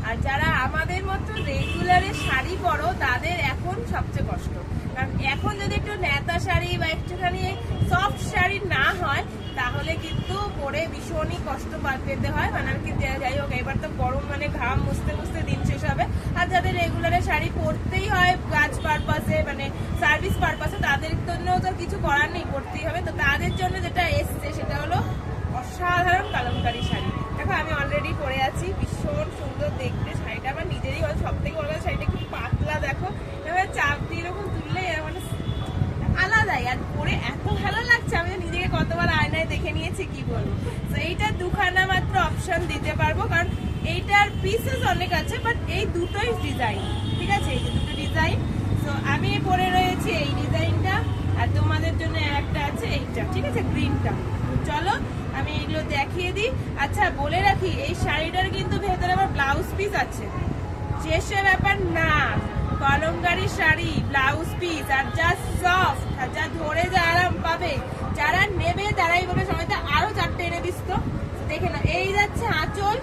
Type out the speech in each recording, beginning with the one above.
আর যারা আমাদের মতো রেগুলারে শাড়ি পরো তাদের এখন সবচেয়ে কষ্ট, কারণ এখন যদি একটু নেতা শাড়ি বা একটুখানি সফট শাড়ি না হয় তাহলে কিন্তু পরে ভীষণই কষ্ট পেতে হয়। মানে আর কি যাই হোক, এবার তো গরম মানে ঘাম মুছতে মুছতে দিন শেষ হবে। আর যাদের রেগুলারে শাড়ি পরতেই হয় কাজ পারপাসে মানে সার্ভিস পারপাসে, তাদের জন্য তো কিছু করার নেই, পরতেই হবে। তো তাদের জন্য যেটা এসছে সেটা হলো অসাধারণ কালামকারী শাড়ি। দেখো আমি অলরেডি পরে আছি, ভীষণ সুন্দর দেখতে শাড়িটা। আমার নিজেরই সব থেকে বড় কথা শাড়িটা একটু পাতলা, দেখো এবার চাপ দিয়ে এরকম তুললে মানে আলাদাই, আর পরে এত ভালো লাগছে। আমি নিজেকে কতবার আয়নায় দেখে নিয়েছি কি বলবো। তো এইটা দুখানা মাত্র অপশন দিতে পারবো, কারণ এইটার পিসেস অনেক আছে, বাট এই দুটোই ডিজাইন, ঠিক আছে, এই যে দুটো ডিজাইন। তো আমি পরে রয়েছি এই ডিজাইনটা, আর তোমাদের জন্য একটা আছে এইটা, ঠিক আছে, গ্রিনটা। চলো আমি এগুলো দেখিয়ে দিই। আচ্ছা বলে রাখি, এই শাড়িটার কিন্তু ভেতরে আবার ব্লাউজ পিস আছে, শেষের ব্যাপার না। কলমকারী শাড়ি, ব্লাউজ পিস, আর যা সফট, আর যা ধরে যা আরাম পাবে, যারা নেবে তারাই বলে সময়টা আরো 4টে এনে দিস। তো দেখে না, এই যাচ্ছে আঁচল।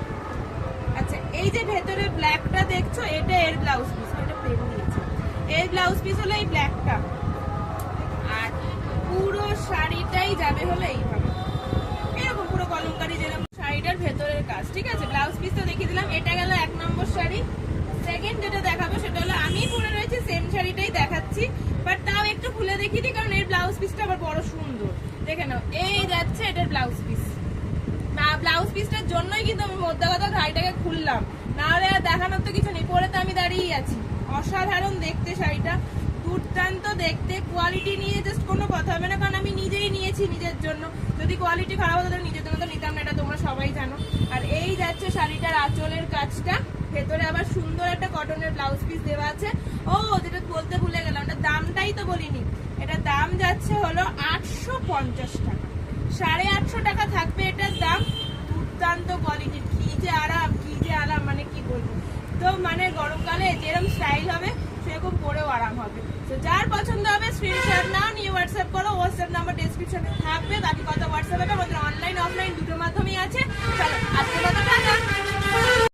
আচ্ছা এই যে ভেতরে ব্ল্যাকটা দেখছো, এটা এর ব্লাউজ পিস, এটা প্লেন দিয়েছে, এর ব্লাউজ পিস হলো এই ব্ল্যাকটা। আর পুরো শাড়িটাই যাবে হলো এইভাবে, এরকম পুরো কলমকারী যেরকম শাড়িটার ভেতরের কাজ, ঠিক আছে। ব্লাউজ পিস তো দেখিয়ে দিলাম, এটা গেল 1 নম্বর শাড়ি। সেকেন্ড যেটা দেখাবো সেটা হলো, আমি পরে রয়েছে সেম শাড়িটাই দেখাচ্ছি, বাট তাও একটু খুলে দেখিয়ে দিই, কারণ এর ব্লাউজ পিসটা আবার বড় সুন্দর। দেখে নাও, এই যাচ্ছে এটার ব্লাউজ পিস। না ব্লাউজ পিসটার জন্যই কিন্তু আমি মধ্যে কথা শাড়িটাকে খুললাম, না হলে আর দেখানোর তো কিছু নেই, পরে তো আমি দাঁড়িয়েই আছি। অসাধারণ দেখতে শাড়িটা, দুর্দান্ত দেখতে। কোয়ালিটি নিয়ে জাস্ট কোনো কথা হবে না, কারণ আমি নিজেই নিয়েছি নিজের জন্য। যদি কোয়ালিটি খারাপ হতো তাহলে নিজের জন্য তো নিতাম না, এটা তোমরা সবাই জানো। আর এই যাচ্ছে শাড়িটার আঁচলের কাজটা, ভেতরে আবার সুন্দর একটা কটনের ব্লাউজ পিস দেওয়া আছে। ও যেটা বলতে ভুলে গেলাম, এটা দামটাই তো বলিনি, এটা দাম যাচ্ছে হলো 850 টাকা, 850 টাকা থাকবে এটার দাম। দুর্দান্ত কোয়ালিটির, কি যে আরাম, কি যে আরাম, মানে কি বলবো। তো মানে গরমকালে যেরকম স্টাইল হবে সেরকম পরেও আরাম হবে। তো যার পছন্দ হবে স্ক্রিনশট নাও, নিয়ে হোয়াটসঅ্যাপ করো, হোয়াটসঅ্যাপ নাম্বার ডেসক্রিপশনে থাকবে। বাকি